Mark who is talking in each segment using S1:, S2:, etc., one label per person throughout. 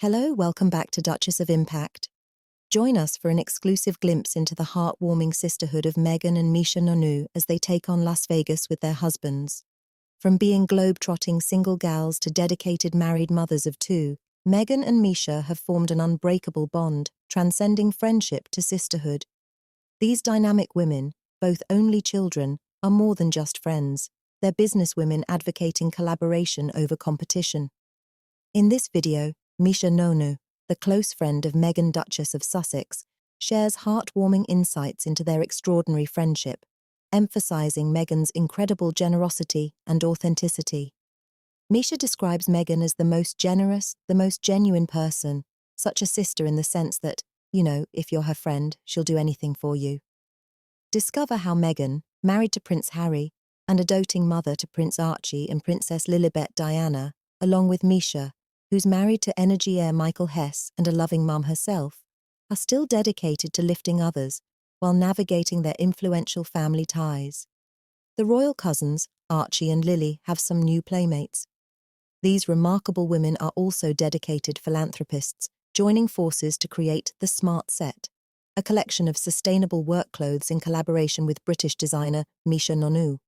S1: Hello, welcome back to Duchess of Impact. Join us for an exclusive glimpse into the heartwarming sisterhood of Meghan and Misha Nonoo as they take on Las Vegas with their husbands. From being globe-trotting single gals to dedicated married mothers of two, Meghan and Misha have formed an unbreakable bond, transcending friendship to sisterhood. These dynamic women, both only children, are more than just friends. They're businesswomen advocating collaboration over competition. In this video, Misha Nonoo, the close friend of Meghan, Duchess of Sussex, shares heartwarming insights into their extraordinary friendship, emphasizing Meghan's incredible generosity and authenticity. Misha describes Meghan as the most generous, the most genuine person, such a sister in the sense that, if you're her friend, she'll do anything for you. Discover how Meghan, married to Prince Harry and a doting mother to Prince Archie and Princess Lilibet Diana, along with Misha, who's married to energy heir Michael Hess and a loving mum herself, are still dedicated to lifting others while navigating their influential family ties. The royal cousins, Archie and Lily, have some new playmates. These remarkable women are also dedicated philanthropists, joining forces to create the Smart Set, a collection of sustainable work clothes in collaboration with British designer Misha Nonoo.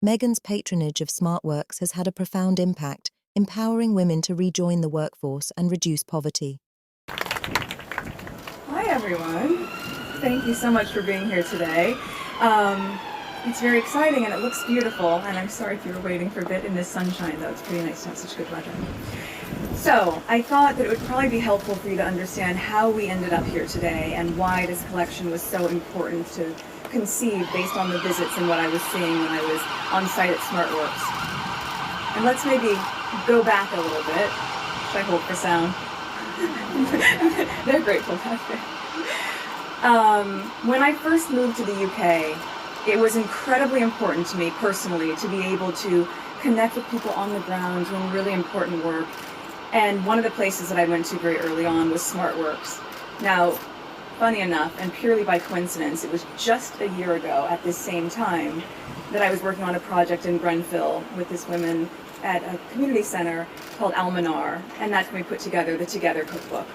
S1: Meghan's patronage of SmartWorks has had a profound impact, empowering women to rejoin the workforce and reduce poverty.
S2: Hi everyone. Thank you so much for being here today. It's very exciting and it looks beautiful, and I'm sorry if you were waiting for a bit in this sunshine, though. It's pretty nice to have such good weather. So I thought that it would probably be helpful for you to understand how we ended up here today and why this collection was so important to conceive based on the visits and what I was seeing when I was on site at SmartWorks. And let's maybe go back a little bit. Should I hold for sound? They're grateful back there. When I first moved to the UK, it was incredibly important to me personally to be able to connect with people on the ground doing really important work. And one of the places that I went to very early on was SmartWorks. Now, funny enough, and purely by coincidence, it was just a year ago at this same time that I was working on a project in Grenfell with this woman at a community center called Almanar, and that's when we put together the Together cookbook.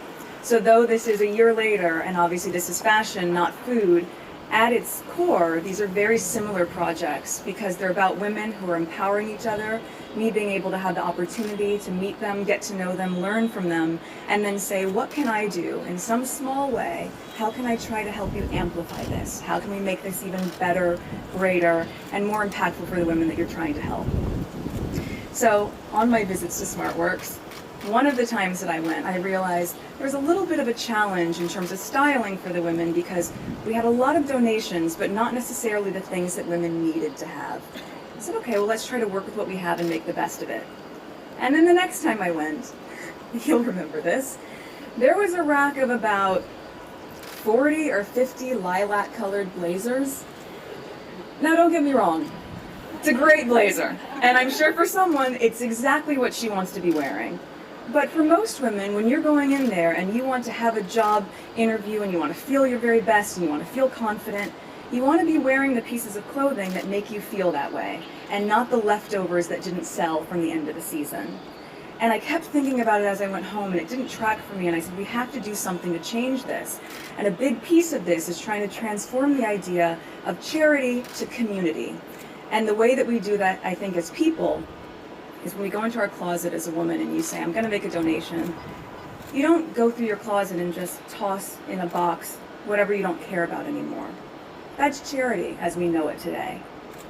S2: So though this is a year later, and obviously this is fashion, not food, at its core, these are very similar projects because they're about women who are empowering each other, me being able to have the opportunity to meet them, get to know them, learn from them, and then say, what can I do in some small way? How can I try to help you amplify this? How can we make this even better, greater, and more impactful for the women that you're trying to help? So on my visits to SmartWorks, one of the times that I went, I realized there was a little bit of a challenge in terms of styling for the women because we had a lot of donations, but not necessarily the things that women needed to have. I said, okay, well, let's try to work with what we have and make the best of it. And then the next time I went, you'll remember this, there was a rack of about 40 or 50 lilac-colored blazers. Now, don't get me wrong. It's a great blazer, and I'm sure for someone, it's exactly what she wants to be wearing. But for most women, when you're going in there and you want to have a job interview and you want to feel your very best and you want to feel confident, you want to be wearing the pieces of clothing that make you feel that way, and not the leftovers that didn't sell from the end of the season. And I kept thinking about it as I went home, and it didn't track for me, and I said, we have to do something to change this. And a big piece of this is trying to transform the idea of charity to community. And the way that we do that, I think, as people, is when we go into our closet as a woman and you say, I'm going to make a donation, you don't go through your closet and just toss in a box whatever you don't care about anymore. That's charity as we know it today.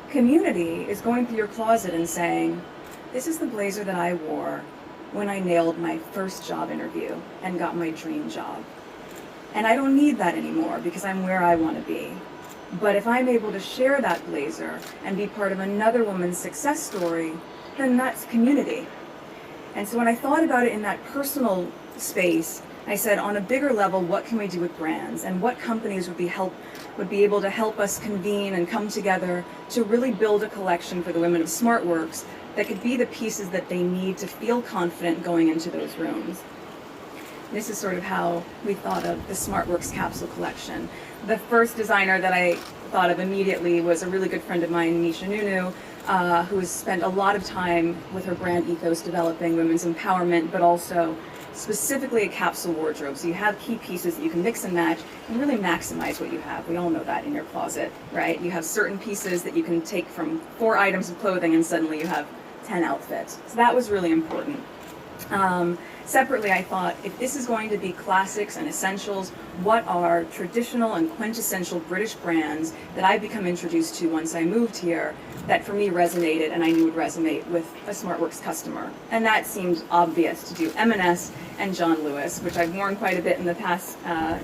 S2: Community is going through your closet and saying, this is the blazer that I wore when I nailed my first job interview and got my dream job. And I don't need that anymore because I'm where I want to be. But if I'm able to share that blazer and be part of another woman's success story, then that's community. And so when I thought about it in that personal space, I said, on a bigger level, what can we do with brands, and what companies would be able to help us convene and come together to really build a collection for the women of SmartWorks that could be the pieces that they need to feel confident going into those rooms. This is sort of how we thought of the SmartWorks capsule collection. The first designer that I thought of immediately was a really good friend of mine, Misha Nonoo, who has spent a lot of time with her brand ethos developing women's empowerment, but also specifically a capsule wardrobe. So you have key pieces that you can mix and match and really maximize what you have. We all know that in your closet, right? You have certain pieces that you can take from 4 items of clothing and suddenly you have 10 outfits. So that was really important. Separately, I thought, if this is going to be classics and essentials, what are traditional and quintessential British brands that I've become introduced to once I moved here that for me resonated and I knew would resonate with a SmartWorks customer? And that seemed obvious to do M&S and John Lewis, which I've worn quite a bit in the past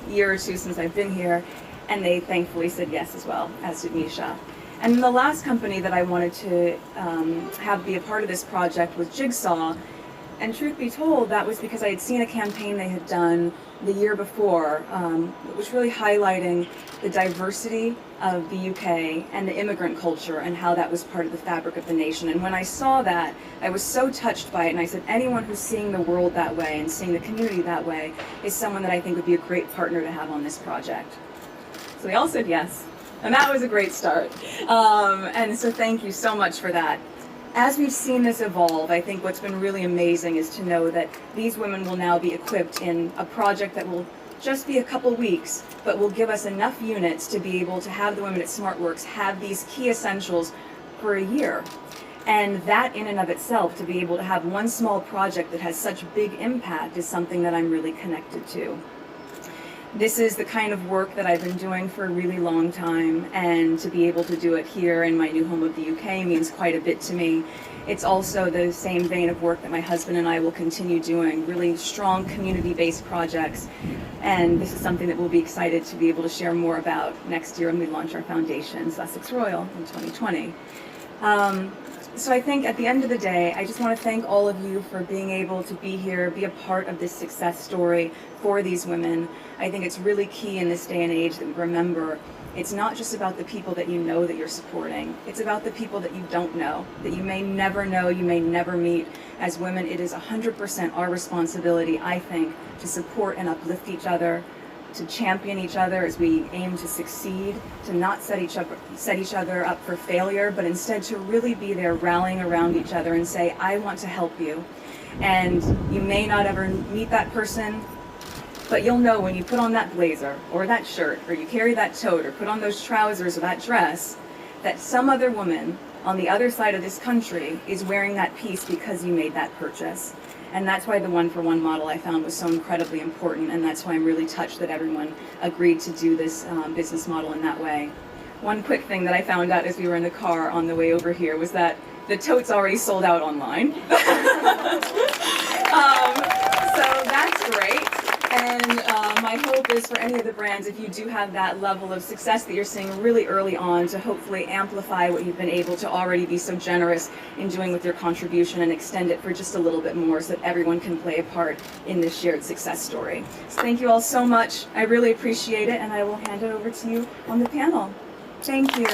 S2: year or two since I've been here, and they thankfully said yes as well, as did Misha. And the last company that I wanted to have be a part of this project was Jigsaw. And truth be told, that was because I had seen a campaign they had done the year before, that was really highlighting the diversity of the UK and the immigrant culture and how that was part of the fabric of the nation. And when I saw that, I was so touched by it, and I said, anyone who's seeing the world that way and seeing the community that way is someone that I think would be a great partner to have on this project. So they all said yes, and that was a great start. And so thank you so much for that. As we've seen this evolve, I think what's been really amazing is to know that these women will now be equipped in a project that will just be a couple weeks, but will give us enough units to be able to have the women at SmartWorks have these key essentials for a year. And that in and of itself, to be able to have one small project that has such big impact, is something that I'm really connected to. This is the kind of work that I've been doing for a really long time, and to be able to do it here in my new home of the UK means quite a bit to me. It's also the same vein of work that my husband and I will continue doing, really strong community-based projects. And this is something that we'll be excited to be able to share more about next year when we launch our foundation, Sussex Royal, in 2020. So I think at the end of the day, I just want to thank all of you for being able to be here, be a part of this success story for these women. I think it's really key in this day and age that we remember it's not just about the people that you know that you're supporting. It's about the people that you don't know, that you may never know, you may never meet. As women, it is 100% our responsibility, I think, to support and uplift each other, to champion each other as we aim to succeed, to not set each other up for failure, but instead to really be there rallying around each other and say, I want to help you. And you may not ever meet that person, but you'll know when you put on that blazer or that shirt, or you carry that tote or put on those trousers or that dress, that some other woman on the other side of this country is wearing that piece because you made that purchase. And that's why the one-for-one model I found was so incredibly important, and that's why I'm really touched that everyone agreed to do this business model in that way. One quick thing that I found out as we were in the car on the way over here was that the tote's already sold out online. So that's great. And my hope is for any of the brands, if you do have that level of success that you're seeing really early on, to hopefully amplify what you've been able to already be so generous in doing with your contribution, and extend it for just a little bit more so that everyone can play a part in this shared success story. So thank you all so much. I really appreciate it, and I will hand it over to you on the panel. Thank you.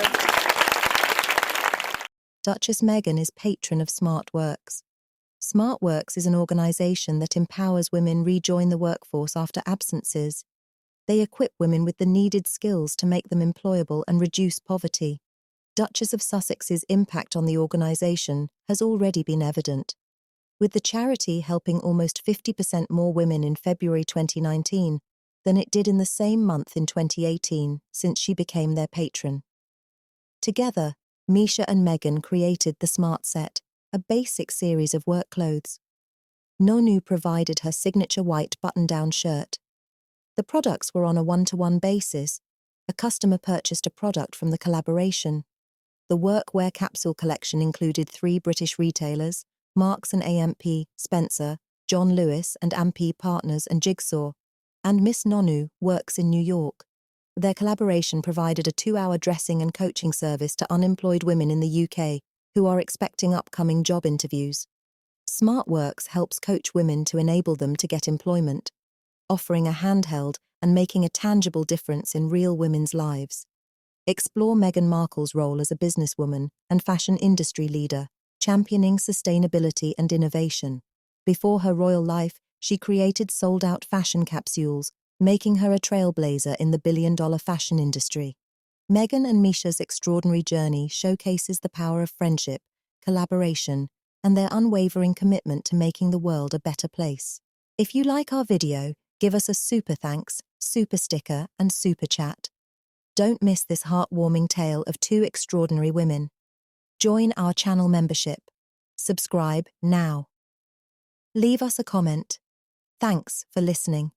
S1: Duchess Meghan is patron of SmartWorks. SmartWorks is an organisation that empowers women rejoin the workforce after absences. They equip women with the needed skills to make them employable and reduce poverty. Duchess of Sussex's impact on the organisation has already been evident, with the charity helping almost 50% more women in February 2019 than it did in the same month in 2018 since she became their patron. Together, Misha and Meghan created the Smart Set, a basic series of work clothes. Nonoo provided her signature white button-down shirt. The products were on a one-to-one basis. A customer purchased a product from the collaboration. The workwear capsule collection included 3 British retailers, Marks and AMP, Spencer, John Lewis and AMP Partners and Jigsaw, and Miss Nonoo works in New York. Their collaboration provided a 2-hour dressing and coaching service to unemployed women in the UK who are expecting upcoming job interviews. SmartWorks helps coach women to enable them to get employment, offering a handheld and making a tangible difference in real women's lives. Explore Meghan Markle's role as a businesswoman and fashion industry leader, championing sustainability and innovation. Before her royal life, she created sold-out fashion capsules, making her a trailblazer in the billion-dollar fashion industry. Meghan and Misha's extraordinary journey showcases the power of friendship, collaboration, and their unwavering commitment to making the world a better place. If you like our video, give us a super thanks, super sticker, and super chat. Don't miss this heartwarming tale of two extraordinary women. Join our channel membership. Subscribe now. Leave us a comment. Thanks for listening.